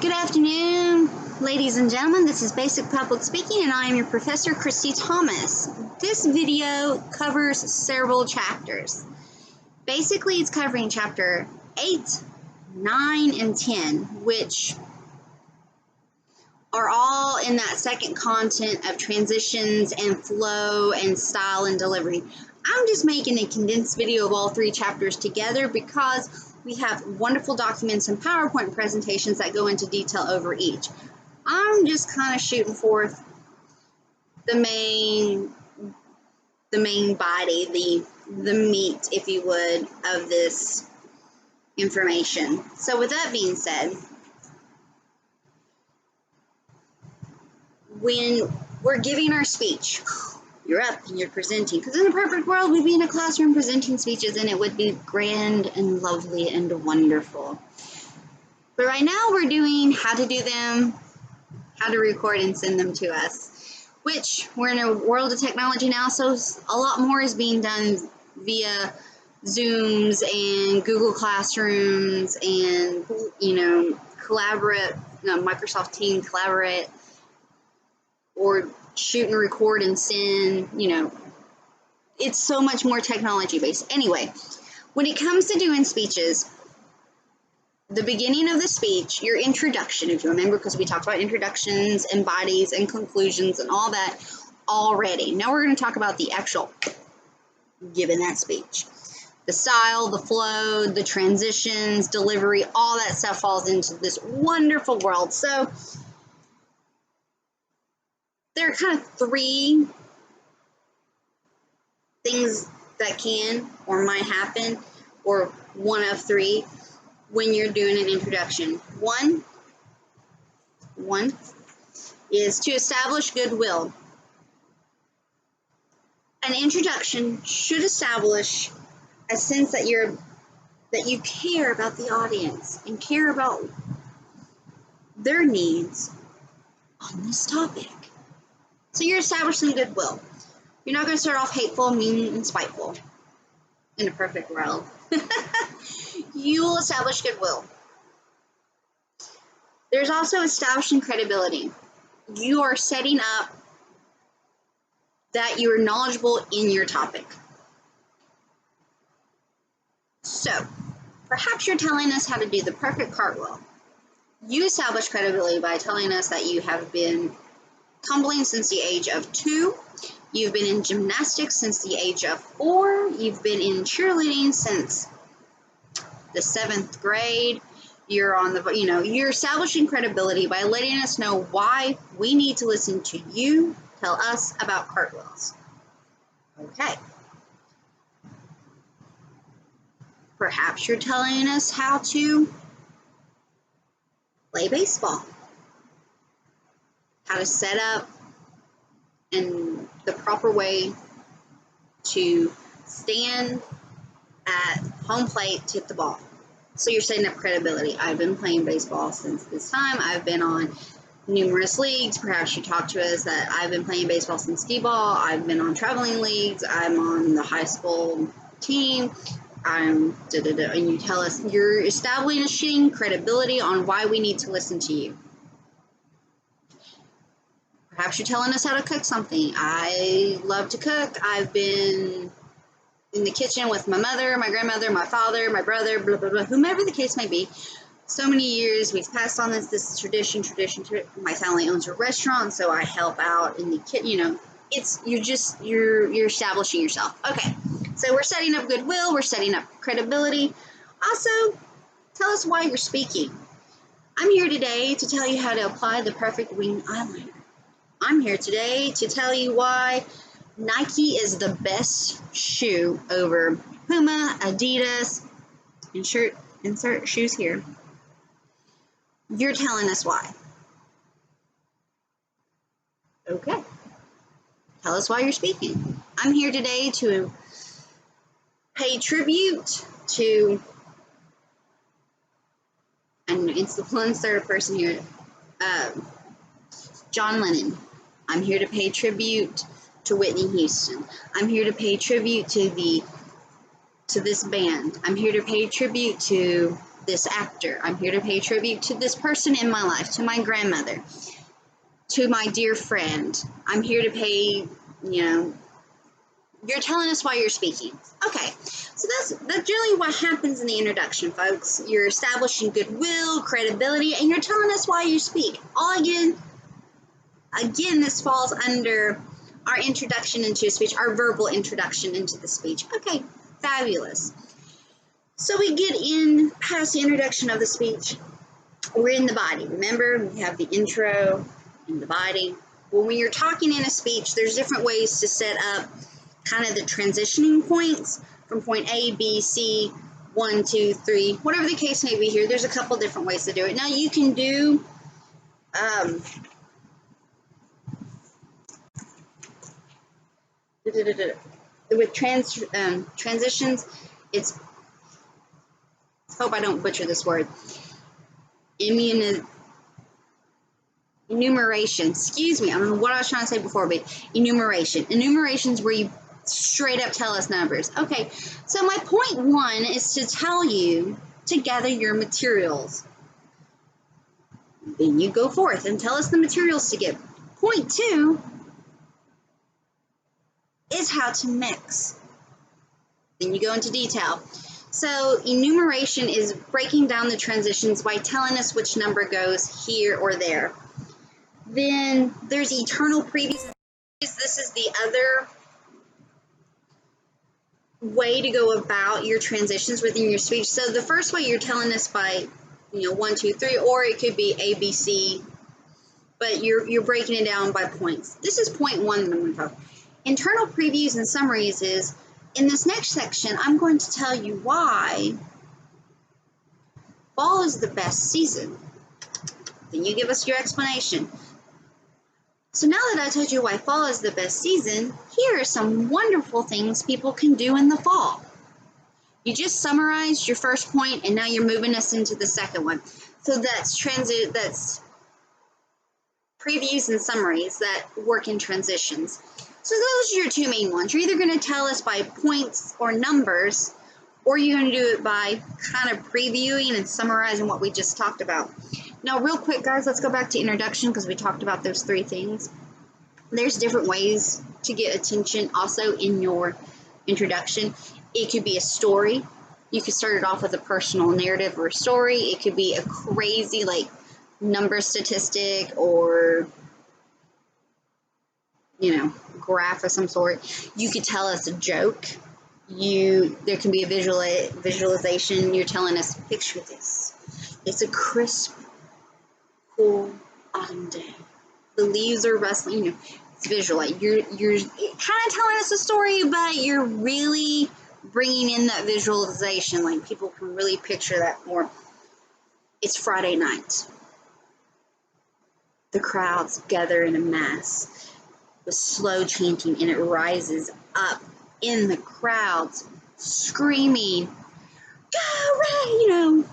Good afternoon, ladies and gentlemen. This is Basic Public Speaking, and I am your professor, Christy Thomas. This video covers several chapters. Basically, it's covering chapter 8, 9, and 10, which are all in that second content of transitions and flow and style and delivery. I'm just making a condensed video of all three chapters together because we have wonderful documents and PowerPoint presentations that go into detail over each. I'm just kind of shooting forth the main body, the meat, if you would, of this information. So with that being said, when we're giving our speech, you're up and you're presenting, because in a perfect world we'd be in a classroom presenting speeches and it would be grand and lovely and wonderful. But right now we're doing how to do them, how to record and send them to us, which we're in a world of technology now, so a lot more is being done via Zooms and Google Classrooms and, Microsoft Teams Collaborate, or shoot and record and send, it's so much more technology based. Anyway, when it comes to doing speeches, the beginning of the speech, your introduction, if you remember, because we talked about introductions and bodies and conclusions and all that already. Now we're going to talk about the actual giving that speech. The style, the flow, the transitions, delivery, all that stuff falls into this wonderful world. So there are kind of three things that can or might happen, or one of three, when you're doing an introduction. One is to establish goodwill. An introduction should establish a sense that you care about the audience and care about their needs on this topic. So you're establishing goodwill. You're not going to start off hateful, mean, and spiteful. In a perfect world. You will establish goodwill. There's also establishing credibility. You are setting up that you're knowledgeable in your topic. So, perhaps you're telling us how to do the perfect cartwheel. You establish credibility by telling us that you have been tumbling since the age of 2. You've been in gymnastics since the age of 4. You've been in cheerleading since the 7th grade. You're establishing credibility by letting us know why we need to listen to you tell us about cartwheels. Okay. Perhaps you're telling us how to play baseball. How to set up and the proper way to stand at home plate to hit the ball. So you're setting up credibility. I've been playing baseball since this time. I've been on numerous leagues. Perhaps you talk to us that I've been playing baseball since skee-ball. I've been on traveling leagues. I'm on the high school team. And you tell us you're establishing credibility on why we need to listen to you. Perhaps you're telling us how to cook something. I love to cook. I've been in the kitchen with my mother, my grandmother, my father, my brother, blah, blah, blah, whomever the case may be. So many years we've passed on this tradition. My family owns a restaurant, so I help out in the kitchen. You're establishing yourself. Okay, so we're setting up goodwill. We're setting up credibility. Also, tell us why you're speaking. I'm here today to tell you how to apply the perfect wing eyeliner. I'm here today to tell you why Nike is the best shoe over Puma, Adidas, insert shoes here. You're telling us why. Okay. Tell us why you're speaking. I'm here today to pay tribute to, and it's the one third person here, John Lennon. I'm here to pay tribute to Whitney Houston. I'm here to pay tribute to this band. I'm here to pay tribute to this actor. I'm here to pay tribute to this person in my life, to my grandmother, to my dear friend. I'm here to pay, you're telling us why you're speaking. Okay, so that's really what happens in the introduction, folks. You're establishing goodwill, credibility, and you're telling us why you speak. All again, this falls under our introduction into a speech, our verbal introduction into the speech. Okay, fabulous. So we get in past the introduction of the speech. We're in the body. Remember, we have the intro and the body. Well, when you're talking in a speech, there's different ways to set up kind of the transitioning points from point A, B, C, 1, 2, 3, whatever the case may be here. There's a couple different ways to do it. Now, you can do with transitions, it's, hope I don't butcher this word, enumeration. Excuse me, I don't know what I was trying to say before, but enumeration. Enumeration is where you straight up tell us numbers. Okay, so my point 1 is to tell you to gather your materials. Then you go forth and tell us the materials to get. Point 2 is how to mix. Then you go into detail. So enumeration is breaking down the transitions by telling us which number goes here or there. Then there's eternal previews. This is the other way to go about your transitions within your speech. So the first way, you're telling us by 1, 2, 3, or it could be A, B, C, but you're breaking it down by points. This is point 1 that I'm going to talk. Internal previews and summaries is, in this next section, I'm going to tell you why fall is the best season. Then you give us your explanation. So now that I told you why fall is the best season, here are some wonderful things people can do in the fall. You just summarized your first point, and now you're moving us into the second one. So that's previews and summaries that work in transitions. So those are your two main ones. You're either going to tell us by points or numbers, or you're going to do it by kind of previewing and summarizing what we just talked about. Now, real quick, guys, let's go back to introduction because we talked about those 3 things. There's different ways to get attention also in your introduction. It could be a story. You could start it off with a personal narrative or a story. It could be a crazy, number statistic or, graph of some sort. You could tell us a joke. There can be a visualization. You're telling us, picture this. It's a crisp, cool autumn day. The leaves are rustling. It's visual. You're kind of telling us a story, but you're really bringing in that visualization. People can really picture that more. It's Friday night. The crowds gather in a mass with slow chanting, and it rises up in the crowds, screaming, "Go Ray!"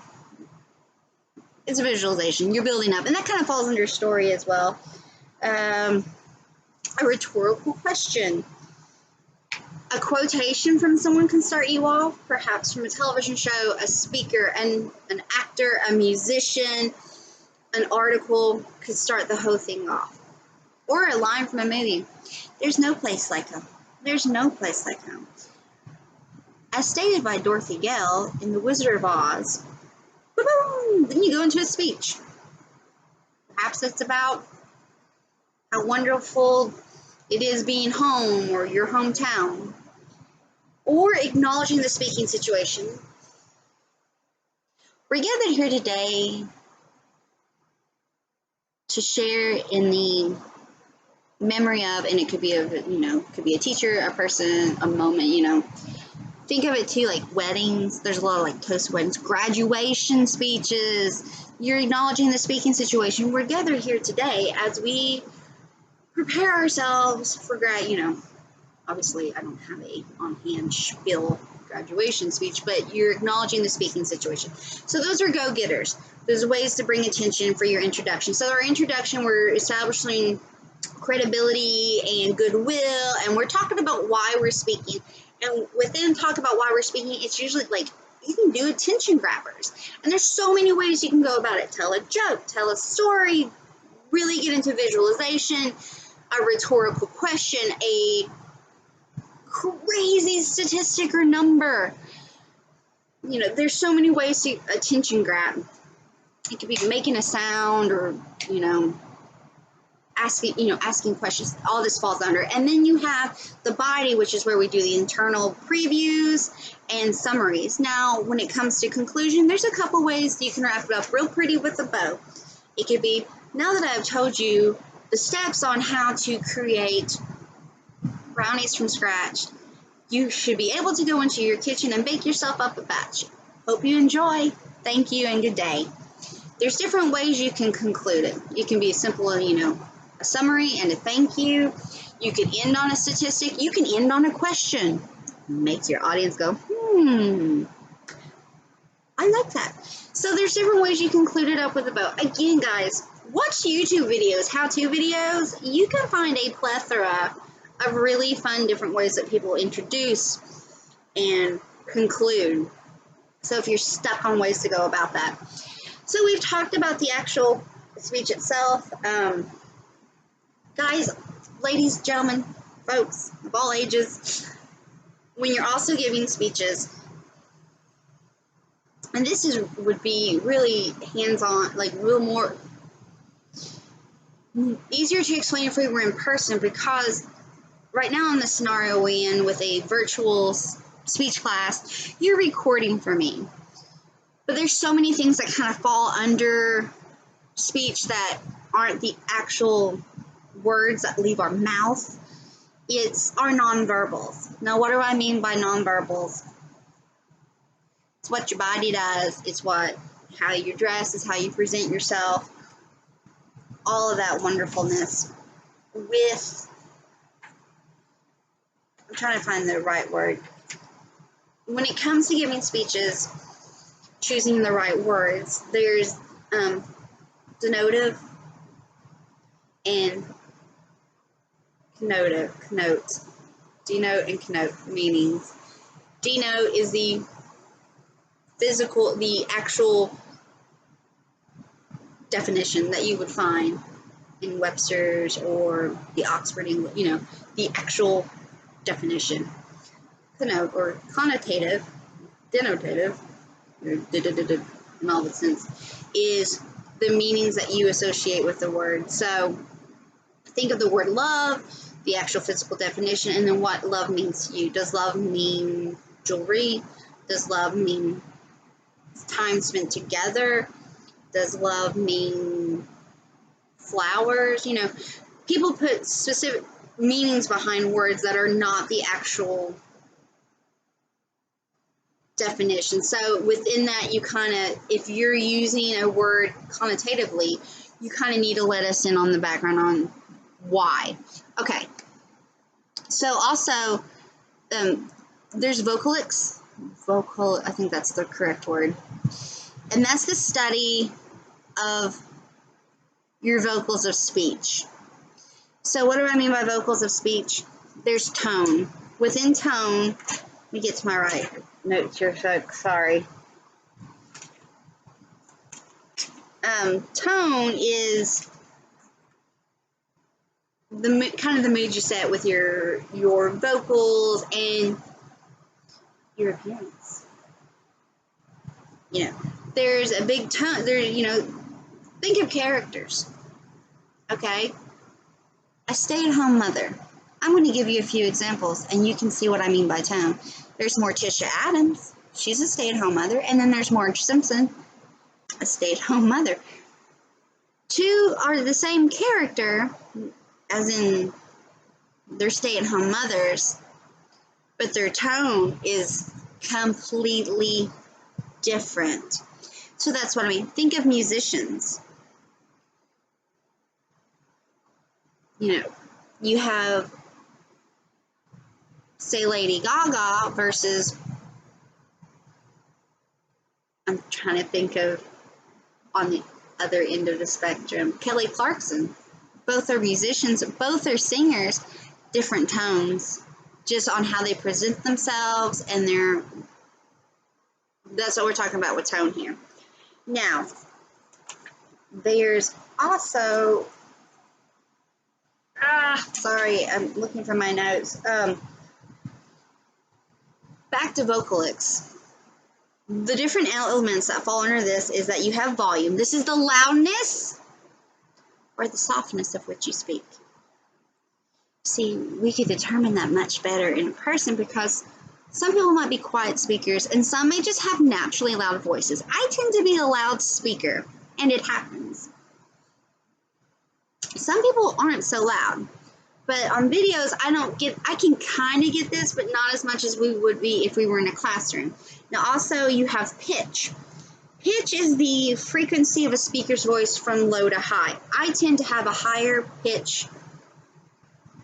It's a visualization. You're building up, and that kind of falls under story as well. A rhetorical question. A quotation from someone can start you off, perhaps from a television show, a speaker, an actor, a musician, an article could start the whole thing off. Or a line from a movie. There's no place like home. There's no place like home. As stated by Dorothy Gale in The Wizard of Oz, then you go into a speech. Perhaps it's about how wonderful it is being home or your hometown, or acknowledging the speaking situation. We're gathered here today to share in the memory of, and it could be could be a teacher, a person, a moment. Think of it too, like weddings. There's a lot of toast weddings, graduation speeches. You're acknowledging the speaking situation. We're gathered here today as we prepare ourselves for obviously I don't have a on-hand spiel graduation speech, but you're acknowledging the speaking situation. So those are go-getters. There's ways to bring attention for your introduction. So our introduction, we're establishing credibility and goodwill, and we're talking about why we're speaking. And within talk about why we're speaking, it's usually you can do attention grabbers. And there's so many ways you can go about it. Tell a joke, tell a story, really get into visualization, a rhetorical question, a crazy statistic or number. You know, there's so many ways to attention grab. It could be making a sound or, you know, asking questions. All this falls under. And then you have the body, which is where we do the internal previews and summaries. Now, when it comes to conclusion, there's a couple ways you can wrap it up real pretty with a bow. It could be, now that I've told you the steps on how to create brownies from scratch, you should be able to go into your kitchen and bake yourself up a batch. Hope you enjoy. Thank you and good day. There's different ways you can conclude it. It can be a simple, you know, a summary and a thank you. You could end on a statistic. You can end on a question. Makes your audience go, I like that. So there's different ways you can conclude it up with a bow. Again, guys, watch YouTube videos, how-to videos. You can find a plethora of really fun different ways that people introduce and conclude. So if you're stuck on ways to go about that. So we've talked about the actual speech itself. Guys, ladies, gentlemen, folks of all ages, when you're also giving speeches, and this would be really hands-on, like real more easier to explain if we were in person, because right now in the scenario we're in with a virtual speech class, you're recording for me. But there's so many things that kind of fall under speech that aren't the actual words that leave our mouth. It's our nonverbals. Now, what do I mean by nonverbals? It's what your body does. It's how you dress. It's how you present yourself. All of that wonderfulness. I'm trying to find the right word. When it comes to giving speeches, choosing the right words, there's denotive and connote. Denote and connote meanings. Denote is the physical, the actual definition that you would find in Webster's or the Oxford English, you know, the actual definition. Connote or connotative, denotative, in all the sense, is the meanings that you associate with the word. So think of the word love, the actual physical definition, and then what love means to you. Does love mean jewelry? Does love mean time spent together? Does love mean flowers? You know, people put specific meanings behind words that are not the actual definition. So within that, you kind of, if you're using a word connotatively, you kind of need to let us in on the background on why. Okay. So also, there's vocalics. I think that's the correct word. And that's the study of your vocals of speech. So what do I mean by vocals of speech? There's tone. Within tone, let me get to my right notes here, folks. Sorry. Tone is the kind of the mood you set with your vocals and your appearance. You know, there's a big tone. There, you know, think of characters. Okay, a stay-at-home mother. I'm going to give you a few examples, and you can see what I mean by tone. There's Morticia Adams. She's a stay-at-home mother, and then there's Marge Simpson, a stay-at-home mother. Two are the same character, as in they're stay-at-home mothers, but their tone is completely different. So that's what I mean. Think of musicians. You know, you have, say, Lady Gaga versus, I'm trying to think of on the other end of the spectrum, Kelly Clarkson. Both are musicians, both are singers, different tones, just on how they present themselves and their That's what we're talking about with tone here. Now, there's also, sorry, I'm looking for my notes. Back to vocalics. The different elements that fall under this is that you have volume. This is the loudness or the softness of which you speak. See, we could determine that much better in person because some people might be quiet speakers and some may just have naturally loud voices. I tend to be a loud speaker, and it happens. Some people aren't so loud, but on videos, I can kind of get this, but not as much as we would be if we were in a classroom. Now, also, you have pitch. Pitch is the frequency of a speaker's voice from low to high. I tend to have a higher pitch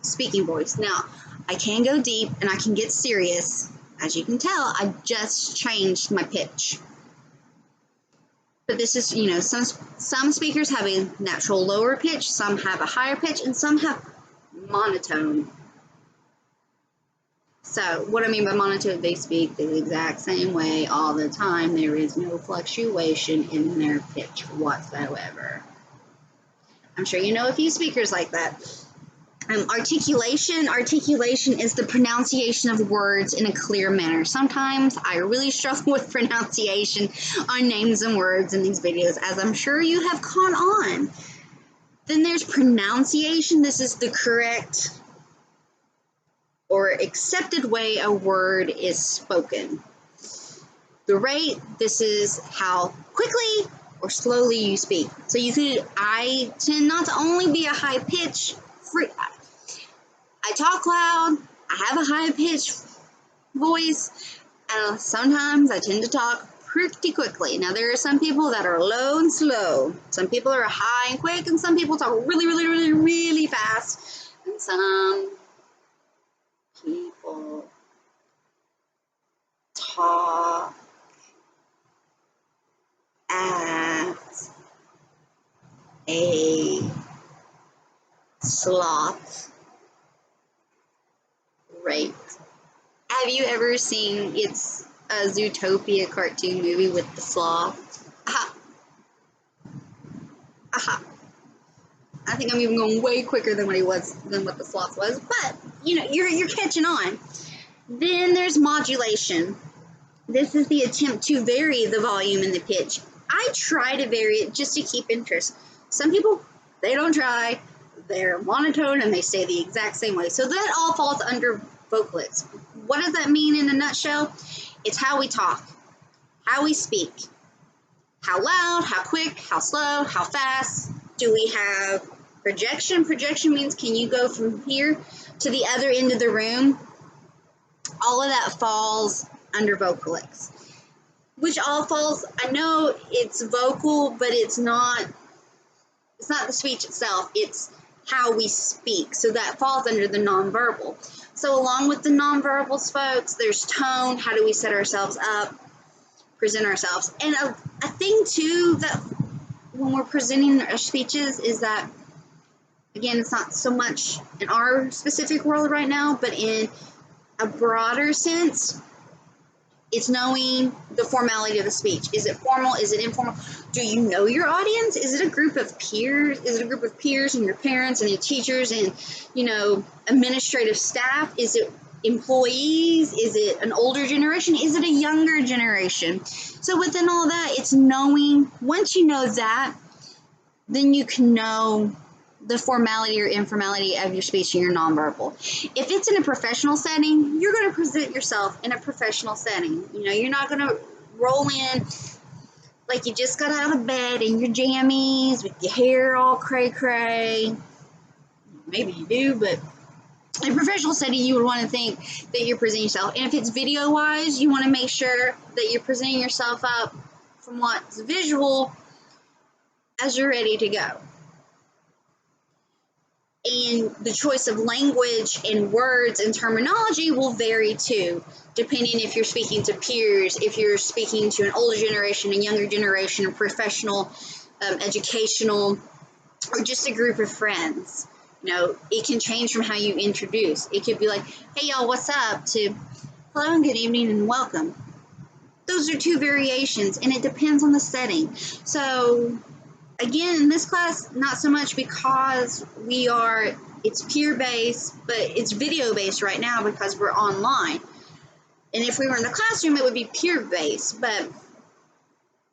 speaking voice. Now, I can go deep and I can get serious. As you can tell, I just changed my pitch. But this is, some speakers have a natural lower pitch, some have a higher pitch, and some have monotone. So what I mean by monotone, they speak the exact same way all the time. There is no fluctuation in their pitch whatsoever. I'm sure you know a few speakers like that. Articulation is the pronunciation of words in a clear manner. Sometimes I really struggle with pronunciation on names and words in these videos, as I'm sure you have caught on. Then there's pronunciation. This is the correct or accepted way a word is spoken. The rate, this is how quickly or slowly you speak. So I tend not to only be a high pitch. I talk loud, I have a high-pitched voice, and sometimes I tend to talk pretty quickly. Now, there are some people that are low and slow. Some people are high and quick, and some people talk really, really, really, really fast. And some people talk at a sloth rate. Have you ever seen, it's a Zootopia cartoon movie with the sloth? Aha. Aha. I think I'm even going way quicker than what the sloth was, but you're catching on. Then there's modulation. This is the attempt to vary the volume and the pitch. I try to vary it just to keep interest. Some people, they don't try. They're monotone and they stay the exact same way. So that all falls under vocalics. What does that mean in a nutshell? It's how we talk, how we speak, how loud, how quick, how slow, how fast. Do we have projection? Projection means can you go from here to the other end of the room? All of that falls under vocalics, which all falls, I know it's vocal, but it's not the speech itself, it's how we speak. So that falls under the nonverbal. So along with the nonverbals, folks, there's tone. How do we set ourselves up, present ourselves? And a thing, too, that when we're presenting our speeches is that, again, it's not so much in our specific world right now, but in a broader sense, it's knowing the formality of the speech. Is it formal? Is it informal? Do you know your audience? Is it a group of peers? Is it a group of peers and your parents and your teachers and, administrative staff? Is it employees? Is it an older generation? Is it a younger generation? So within all that, it's knowing, once you know that, then you can know the formality or informality of your speech and your nonverbal. If it's in a professional setting, you're going to present yourself in a professional setting. You're not going to roll in like you just got out of bed in your jammies with your hair all cray-cray. Maybe you do, but in a professional setting, you would want to think that you're presenting yourself. And if it's video-wise, you want to make sure that you're presenting yourself up from what's visual as you're ready to go. And the choice of language and words and terminology will vary too, depending if you're speaking to peers, if you're speaking to an older generation, a younger generation, a professional, educational, or just a group of friends. It can change from how you introduce. It could be like, hey, y'all, what's up? To hello and good evening and welcome. Those are two variations, and it depends on the setting. So again, in this class, not so much, because it's peer-based, but it's video-based right now because we're online. And if we were in the classroom, it would be peer-based, but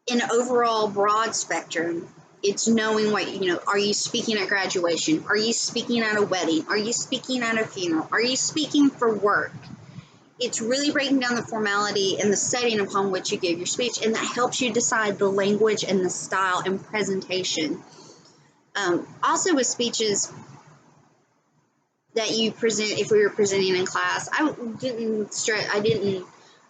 in an overall broad spectrum, it's knowing what, are you speaking at graduation? Are you speaking at a wedding? Are you speaking at a funeral? Are you speaking for work? It's really breaking down the formality and the setting upon which you give your speech, and that helps you decide the language and the style and presentation. Also with speeches that you present, if we were presenting in class,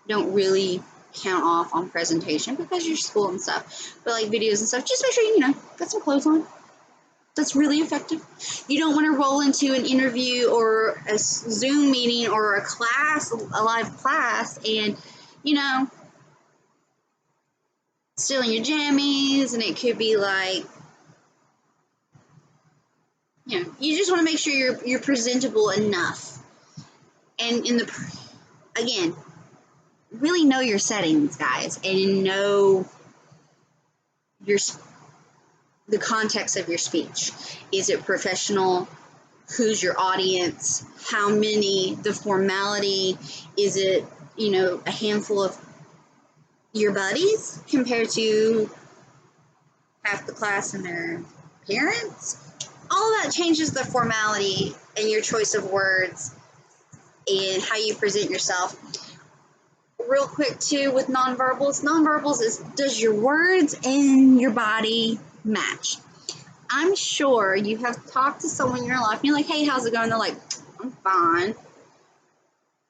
don't really count off on presentation because you're school and stuff, but like videos and stuff, just make sure you got some clothes on. That's really effective. You don't want to roll into an interview or a Zoom meeting or a live class, and still in your jammies, and it could be like, you just want to make sure you're presentable enough. And again, really know your settings, guys, and know the context of your speech. Is it professional? Who's your audience? How many? The formality? Is it, a handful of your buddies compared to half the class and their parents? All of that changes the formality and your choice of words and how you present yourself. Real quick too, with nonverbals is, does your words and your body match? I'm sure you have talked to someone in your life and you're like, hey, how's it going? They're like, I'm fine.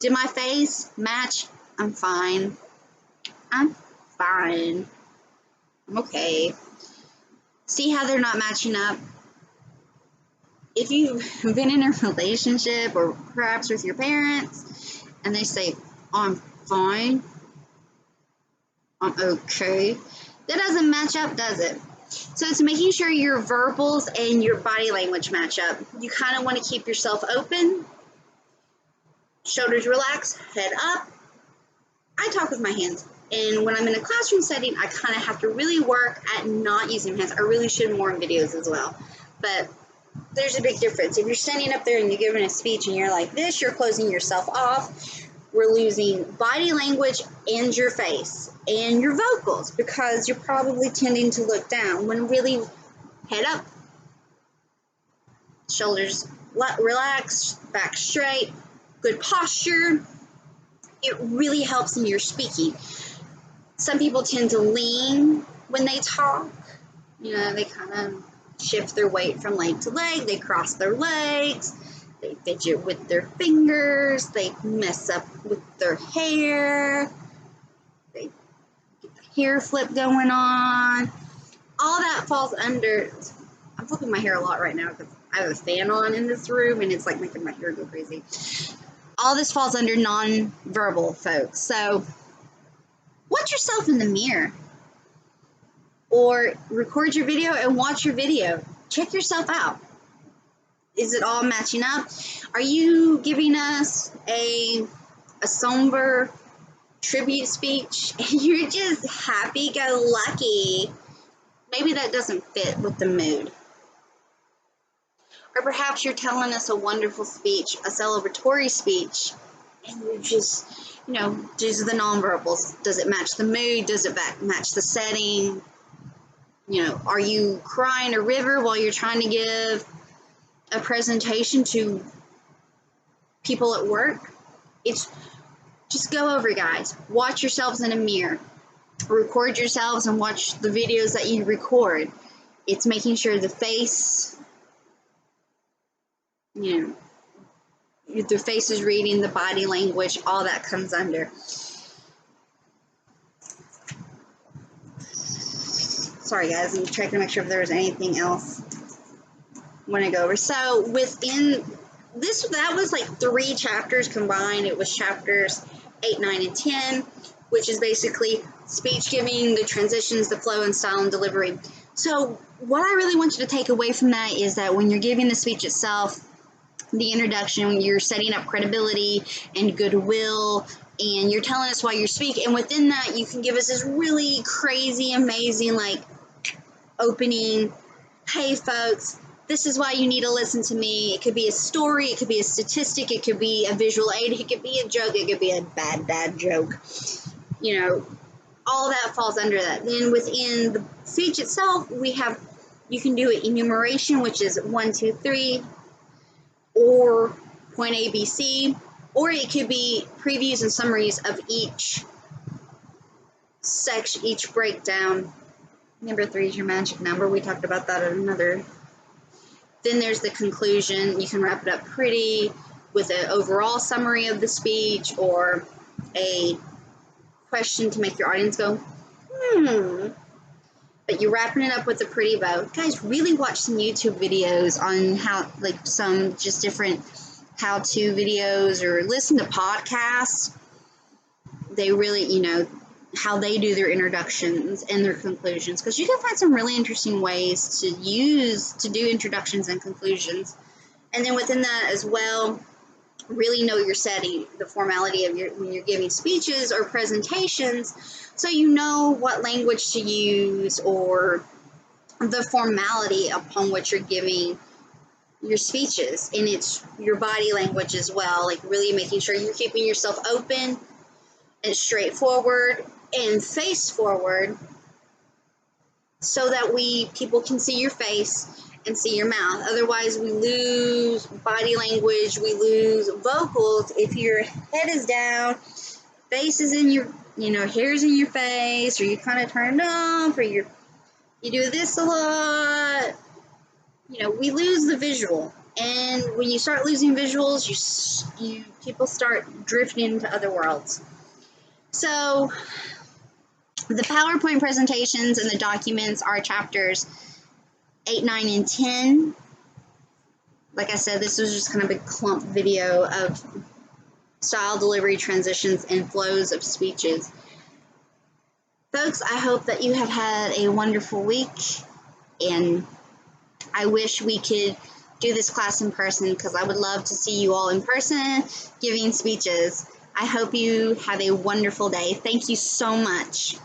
Did my face match? I'm fine. I'm fine. I'm okay. See how they're not matching up? If you've been in a relationship or perhaps with your parents and they say, I'm fine, I'm okay, that doesn't match up, does it? So it's making sure your verbals and your body language match up. You kind of want to keep yourself open, shoulders relaxed, head up. I talk with my hands, and when I'm in a classroom setting, I kind of have to really work at not using my hands. I really should more in videos as well, but there's a big difference. If you're standing up there and you're giving a speech and you're like this, you're closing yourself off. We're losing body language and your face and your vocals because you're probably tending to look down when really head up, shoulders relaxed, back straight, good posture. It really helps in your speaking. Some people tend to lean when they talk. They kind of shift their weight from leg to leg. They cross their legs. They fidget with their fingers. They mess up with their hair. They get the hair flip going on. All that falls under. I'm flipping my hair a lot right now because I have a fan on in this room and it's like making my hair go crazy. All this falls under nonverbal, folks. So watch yourself in the mirror or record your video and watch your video. Check yourself out. Is it all matching up? Are you giving us a somber tribute speech and you're just happy-go-lucky? Maybe that doesn't fit with the mood. Or perhaps you're telling us a wonderful speech, a celebratory speech, and you're just, these are the nonverbals. Does it match the mood? Does it match the setting? Are you crying a river while you're trying to give a presentation to people at work? It's just go over, guys. Watch yourselves in a mirror. Record yourselves and watch the videos that you record. It's making sure the face, the face is reading, the body language, all that comes under. Sorry guys, I'm checking to make sure if there's anything else I want to go over. So within this, that was like 3 chapters combined. It was chapters 8, 9, and 10, which is basically speech giving, the transitions, the flow and style and delivery. So what I really want you to take away from that is that when you're giving the speech itself, the introduction, you're setting up credibility and goodwill and you're telling us why you're speaking. And within that, you can give us this really crazy, amazing, like, opening. Hey, folks, this is why you need to listen to me. It could be a story, it could be a statistic, it could be a visual aid, it could be a joke, it could be a bad dad joke. You know, all that falls under that. Then within the speech itself, you can do an enumeration, which is 1, 2, 3, or point A, B, C, or it could be previews and summaries of each section, each breakdown. Number 3 is your magic number. We talked about that at another. Then there's the conclusion. You can wrap it up pretty with an overall summary of the speech or a question to make your audience go, But you're wrapping it up with a pretty bow. Guys, really watch some YouTube videos on how, like, some just different how-to videos, or listen to podcasts. They really, how they do their introductions and their conclusions, because you can find some really interesting ways to do introductions and conclusions. And then within that as well, really know your setting, the formality of when you're giving speeches or presentations, so you know what language to use, or the formality upon which you're giving your speeches. And it's your body language as well, like really making sure you're keeping yourself open and straightforward and face forward, so that people can see your face and see your mouth. Otherwise, we lose body language, we lose vocals if your head is down, face is in your, hair's in your face, or you kind of turned off, or you do this a lot. We lose the visual. And when you start losing visuals, people start drifting into other worlds. So the PowerPoint presentations and the documents are chapters 8, 9, and 10. Like I said, this was just kind of a clump video of style, delivery, transitions, and flows of speeches. Folks, I hope that you have had a wonderful week, and I wish we could do this class in person, because I would love to see you all in person giving speeches. I hope you have a wonderful day. Thank you so much.